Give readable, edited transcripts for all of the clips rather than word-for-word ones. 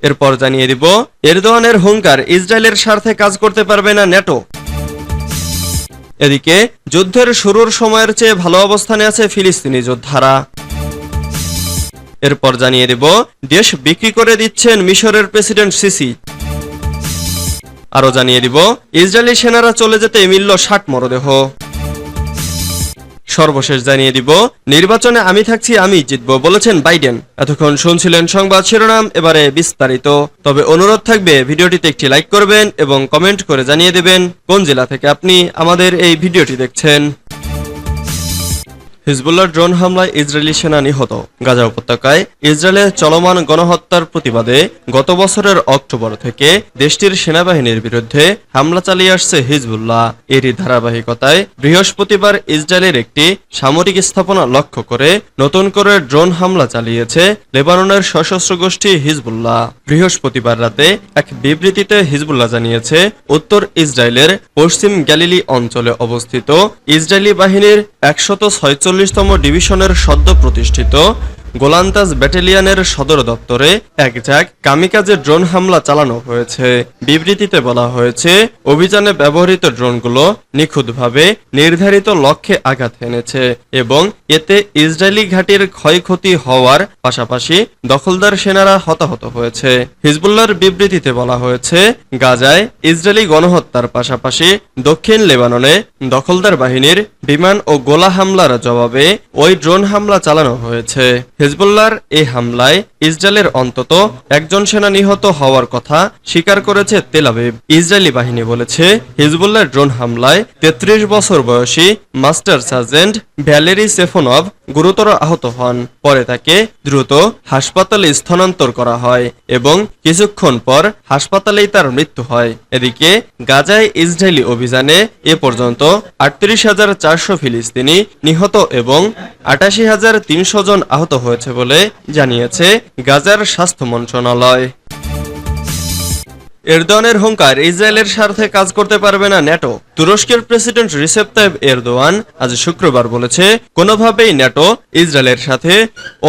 এরপর জানিয়ে দিব এরদোয়ানের হুঙ্কার, ইসরায়েলের স্বার্থে কাজ করতে পারবে না ন্যাটো। এদিকে যুদ্ধের শুরুর সময়ের চেয়ে ভালো অবস্থানে আছে ফিলিস্তিনি যোদ্ধারা। এরপর জানিয়ে দেব দেশ বিক্রি করে দিচ্ছেন মিশরের প্রেসিডেন্ট সিসি। আরো জানিয়ে দিব ইসরায়েলি সেনারা চলে যেতে মিলল ৬০ মরদেহ। সর্বশেষ জানিয়ে দিব নির্বাচনে আমি থাকছি, আমি জিতব বলেছেন বাইডেন। এতক্ষণ শুনছিলেন সংবাদ শিরোনাম, এবারে বিস্তারিত। তবে অনুরোধ থাকবে ভিডিওটিতে একটি লাইক করবেন এবং কমেন্ট করে জানিয়ে দেবেন কোন জেলা থেকে আপনি আমাদের এই ভিডিওটি দেখছেন। হিজবুল্লাহর ড্রোন হামলায় ইসরায়েলি সেনা নিহত। গাজা উপত্যকায় ইসরায়েলের চলমান গণহত্যার প্রতিবাদে গত বছরের অক্টোবর থেকে দেশটির সেনাবাহিনীর বিরুদ্ধে হামলা চালিয়ে আসছে হিজবুল্লাহ। এরই ধারাবাহিকতায় বৃহস্পতিবার ইসরায়েলের একটি সামরিক স্থাপনা লক্ষ্য করে নতুন করে ড্রোন হামলা চালিয়েছে লেবাননের সশস্ত্র গোষ্ঠী হিজবুল্লাহ। বৃহস্পতিবার রাতে এক বিবৃতিতে হিজবুল্লাহ জানিয়েছে, উত্তর ইসরায়েলের পশ্চিম গ্যালিলি অঞ্চলে অবস্থিত ইসরায়েলি বাহিনীর ১৪৬তম ডিভিশনের সদ্য প্রতিষ্ঠিত গোলান্তাজ ব্যাটালিয়নের সদর দপ্তরে একঝাঁক কামিকাজে ড্রোন হামলা চালানো হয়েছে। বিবৃতিতে বলা হয়েছে, অভিযানে ব্যবহৃত ড্রোনগুলো নিখুঁতভাবে নির্ধারিত লক্ষ্যে আঘাত এনেছে এবং এতে ইসরায়েলি ঘাঁটির ক্ষয়ক্ষতি হওয়ার পাশাপাশি দখলদার সেনারা হতাহত হয়েছে। হিজবুল্লাহর বিবৃতিতে বলা হয়েছে, গাজায় ইসরায়েলি গণহত্যার পাশাপাশি দক্ষিণ লেবাননে দখলদার বাহিনীর বিমান ও গোলা হামলার জবাবে ওই ড্রোন হামলা চালানো হয়েছে। হিজবুল্লাহর এই হামলায় ইসরায়েলের অন্তত একজন সেনা নিহত হওয়ার কথা স্বীকার করেছে তেল আবিব। ইসরায়েলি বাহিনী বলেছে, হিজবুল্লাহর ড্রোন হামলায় ৩৩ বছর বয়সী মাস্টার সার্জেন্ট ভ্যালেরি সেফোনভ গুরুতর আহত হন। পরে তাকে দ্রুত হাসপাতালে স্থানান্তর করা হয় এবং কিছুক্ষণ পর হাসপাতালেই তার মৃত্যু হয়। এদিকে গাজায় ইসরায়েলি অভিযানে এ পর্যন্ত ৩৮,৪০০ ফিলিস্তিনি নিহত এবং ৮৮,৩০০ জন আহত হয়েছে বলে জানিয়েছে গাজার স্বাস্থ্য মন্ত্রণালয়। এরদোয়ানের হুঙ্কার, ইসরায়েলের স্বার্থে কাজ করতে পারবে না ন্যাটো। তুরস্কের প্রেসিডেন্ট রিসেপ তাইব এরদোয়ান আজ শুক্রবার বলেছে, কোনোভাবেই ন্যাটো ইসরায়েলের সাথে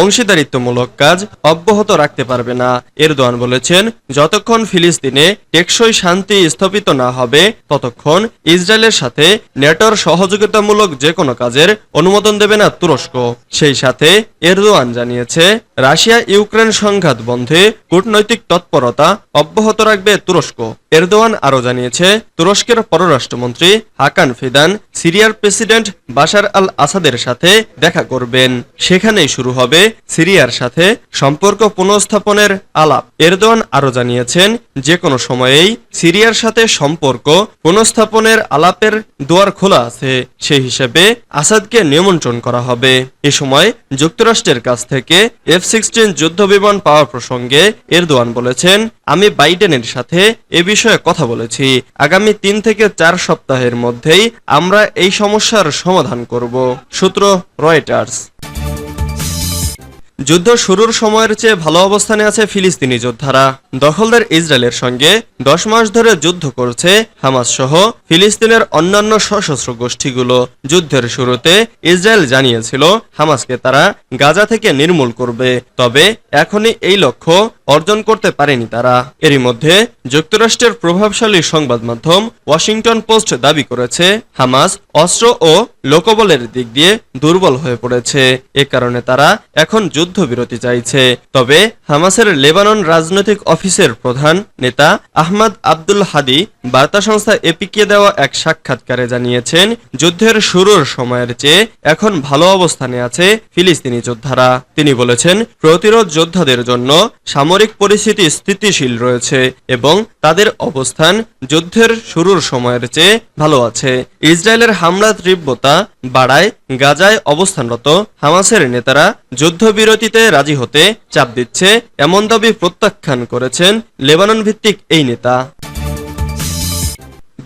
অংশীদারিত্বমূলক কাজ অব্যাহত রাখতে পারবে না। এরদোয়ান বলেছেন, যতক্ষণ ফিলিস্তিনে টেকসই শান্তি স্থাপিত না হবে ততক্ষণ ইসরায়েলের সাথে ন্যাটোর সহযোগিতামূলক যে কোনো কাজের অনুমোদন দেবে না তুরস্ক। সেই সাথে এরদোয়ান জানিয়েছে, রাশিয়া ইউক্রেন সংঘাত বন্ধে কূটনৈতিক তৎপরতা অব্যাহত রাখবে তুরস্ক। এরদোয়ান আরও জানিয়েছে, তুরস্কের পররাষ্ট্রমন্ত্রী হাকান ফিদান সিরিয়ার প্রেসিডেন্ট বাশার আল আসাদের সাথে দেখা করবেন। সেখানেই শুরু হবে সিরিয়ার সাথে সম্পর্ক পুনঃস্থাপনের আলাপ। এরদোয়ান আরও জানিয়েছেন, যে কোনো সময়েই সিরিয়ার সাথে সম্পর্ক পুনঃস্থাপনের আলাপের দুয়ার খোলা আছে। সেই হিসেবে আসাদকে নিমন্ত্রণ করা হবে। এ সময় যুক্তরাষ্ট্রের কাছ থেকে F-16 যুদ্ধবিমান পাওয়ার প্রসঙ্গে এরদোয়ান বলেছেন, আমি বাইডেনের সাথে এ বিষয়ে কথা বলেছি। আগামী ৩ থেকে ৪ সপ্তাহের মধ্যেই আমরা এই সমস্যার সমাধান করব। সূত্র রয়টার্স। যুদ্ধ শুরুর সময়ের চেয়ে ভালো অবস্থানে আছে ফিলিস্তিনি যোদ্ধারা। দখলদার ইসরায়েলের সঙ্গে 10 মাস ধরে যুদ্ধ করছে হামাস সহ ফিলিস্তিনের অন্যান্য সশস্ত্র গোষ্ঠীগুলো। যুদ্ধের শুরুতে ইসরায়েল জানিয়েছিল হামাসকে তারা গাজা থেকে নির্মূল করবে, তবে এখনই এই লক্ষ্য অর্জন করতে পারেনি তারা। এরই মধ্যে যুক্তরাষ্ট্রের প্রভাবশালী সংবাদ মাধ্যম ওয়াশিংটন পোস্ট দাবি করেছে, হামাস অস্ত্র ও লোকবলের দিক দিয়ে দুর্বল হয়ে পড়েছে। এ কারণে তারা এখন যুদ্ধবিরতি চাইছে। তবে হামাসের লেবানন রাজনৈতিক অফিসের প্রধান নেতা আহমদ আব্দুল হাদি বার্তা সংস্থা এপিকে দেওয়া এক সাক্ষাৎকারে জানিয়েছেন, যুদ্ধের শুরুর সময়ের চেয়ে এখন ভালো অবস্থানে আছে ফিলিস্তিনি যোদ্ধারা। তিনি বলেছেন, প্রতিরোধ যোদ্ধাদের জন্য সামরিক পরিস্থিতি স্থিতিশীল রয়েছে এবং তাদের অবস্থান যুদ্ধের শুরুর সময়ের চেয়ে ভালো আছে। ইসরায়েলের হামলার তীব্রতা বাড়ায় গাজায় অবস্থানরত হামাসের নেতারা যুদ্ধবিরতিতে রাজি হতে চাপ দিচ্ছে, এমন দাবি প্রত্যাখ্যান করেছেন লেবানন ভিত্তিক এই নেতা।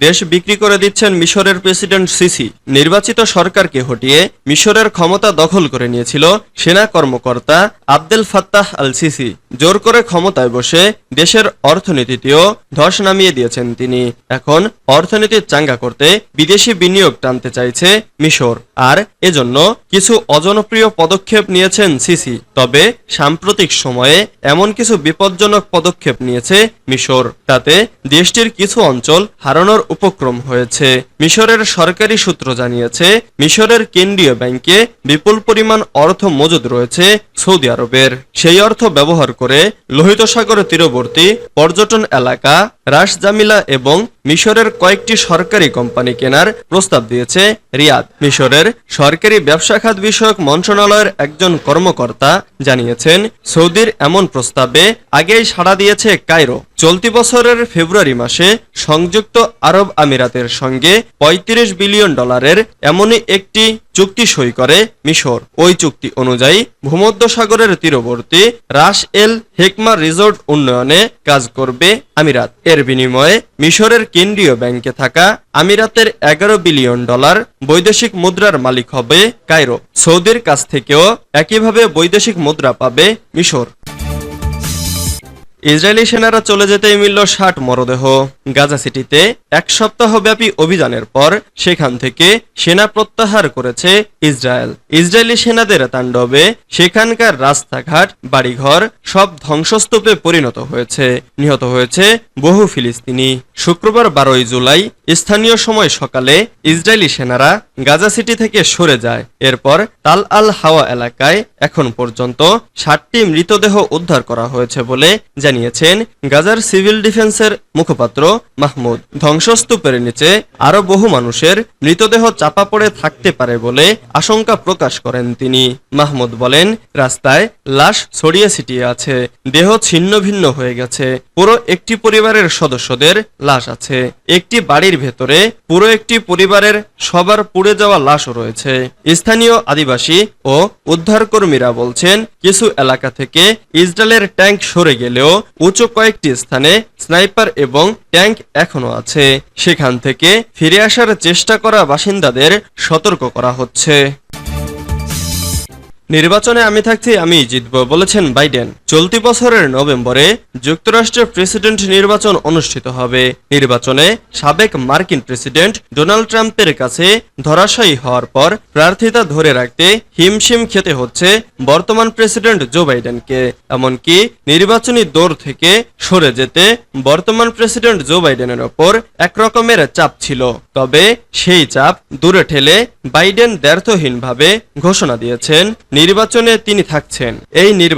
দেশ বিক্রি করে দিচ্ছেন মিশরের প্রেসিডেন্ট সিসি। নির্বাচিত সরকারকে হটিয়ে মিশরের ক্ষমতা দখল করে নিয়েছিল সেনা কর্মকর্তা আবদেল ফাত্তাহ আল সিসি। জোর করে ক্ষমতায় বসে দেশের অর্থনীতিতেও ধস নামিয়ে দিয়েছেন তিনি। এখন অর্থনীতি চাঙ্গা করতে বিদেশি বিনিয়োগ টানতে চাইছে মিশর, আর এজন্য কিছু অজনপ্রিয় পদক্ষেপ নিয়েছেন সিসি। তবে সাম্প্রতিক সময়ে এমন কিছু বিপজ্জনক পদক্ষেপ নিয়েছে মিশর, তাতে দেশটির কিছু অঞ্চল হারানোর উপক্রম হয়েছে। মিশরের সরকারি সূত্র জানিয়েছে, মিশরের কেন্দ্রীয় ব্যাংকে বিপুল পরিমাণ অর্থ মজুদ রয়েছে সৌদি আরবের। সেই অর্থ ব্যবহার করে লোহিত সাগর তীরবর্তী পর্যটন এলাকা রাস জামিলা এবং মিশরের কয়েকটি সরকারি কোম্পানি কেনার প্রস্তাব দিয়েছে রিয়াদ। মিশরের সরকারি ব্যবসা খাত বিষয়ক মন্ত্রণালয়ের একজন কর্মকর্তা জানিয়েছেন, সৌদির এমন প্রস্তাবে আগেই সাড়া দিয়েছে কায়রো। চলতি বছরের ফেব্রুয়ারি মাসে সংযুক্ত আরব আমিরাতের সঙ্গে ৩৫ বিলিয়ন ডলারের এমনই একটি চুক্তি সই করে মিশর। ওই চুক্তি অনুযায়ী ভূমধ্যসাগরের তীরবর্তী রাস এল হেকমা রিসোর্ট উন্নয়নে কাজ করবে আমিরাত। এর বিনিময়ে মিশরের কেন্দ্রীয় ব্যাংকে থাকা আমিরাতের ১১ বিলিয়ন ডলার বৈদেশিক মুদ্রার মালিক হবে কায়রো। সৌদির কাছ থেকেও একইভাবে বৈদেশিক মুদ্রা পাবে মিশর। ইসরায়েলি সেনারা চলে যেতেই মিলল ৬০ মরদেহ। গাজা সিটিতে এক সপ্তাহব্যাপী অভিযানের পর সেখান থেকে সেনা প্রত্যাহার করেছে ইসরায়েল। ইসরায়েলি সেনাদের তাণ্ডবে সেখানকার রাস্তাঘাট, বাড়িঘর সব ধ্বংসস্তূপে পরিণত হয়েছে। নিহত হয়েছে বহু ফিলিস্তিনি। শুক্রবার ১২ জুলাই স্থানীয় সময় সকালে ইসরায়েলি সেনারা গাজা সিটি থেকে সরে যায়। এরপর তাল আল হাওয়া এলাকায় এখন পর্যন্ত ৬০টি মৃতদেহ উদ্ধার করা হয়েছে বলে জানিয়েছেন গাজার সিভিল ডিফেন্সের মুখপাত্র মাহমুদ। ধ্বংসস্তূপের নিচে আরো বহু মানুষের মৃতদেহ চাপা পড়ে থাকতে পারে বলে আশঙ্কা প্রকাশ করেন তিনি। মাহমুদ বলেন, রাস্তায় লাশ ছড়িয়ে ছিটিয়ে আছে, দেহ ছিন্ন ভিন্ন হয়ে গেছে। পুরো একটি পরিবারের সদস্যদের লাশ আছে। একটি বাড়ির ভেতরে পুরো একটি পরিবারের সবার পুড়ে যাওয়া লাশও রয়েছে। স্থানীয় আদিবাসী ও উদ্ধারকর্মীরা বলছেন, কিছু এলাকা থেকে ইসরায়েলের ট্যাঙ্ক সরে গেলেও উঁচু কয়েকটি স্থানে স্নাইপার এবং ট্যাঙ্ক এখনো আছে। সেখান থেকে ফিরে আসার চেষ্টা করা বাসিন্দাদের সতর্ক করা হচ্ছে। নির্বাচনে আমি থাকছি, আমি জিতব বলেছেন বাইডেন। চলতি বছরের নভেম্বরে যুক্তরাষ্ট্রের প্রেসিডেন্ট নির্বাচন অনুষ্ঠিত হবে। নির্বাচনে সাবেক মার্কিন প্রেসিডেন্ট ডোনাল্ড ট্রাম্পের কাছে ধরাশায়ী হওয়ার পর প্রার্থিতা ধরে রাখতে হিমশিম খেতে হচ্ছে বর্তমান প্রেসিডেন্ট জো বাইডেনকে। এমনকি নির্বাচনী দৌড় থেকে সরে যেতে বর্তমান প্রেসিডেন্ট জো বাইডেনের ওপর একরকমের চাপ ছিল। তবে সেই চাপ দূরে ঠেলে বাইডেন দ্ব্যর্থহীনভাবে ঘোষণা দিয়েছেন নির্বাচনে তিনি থাকছেন। এই নির্বাচন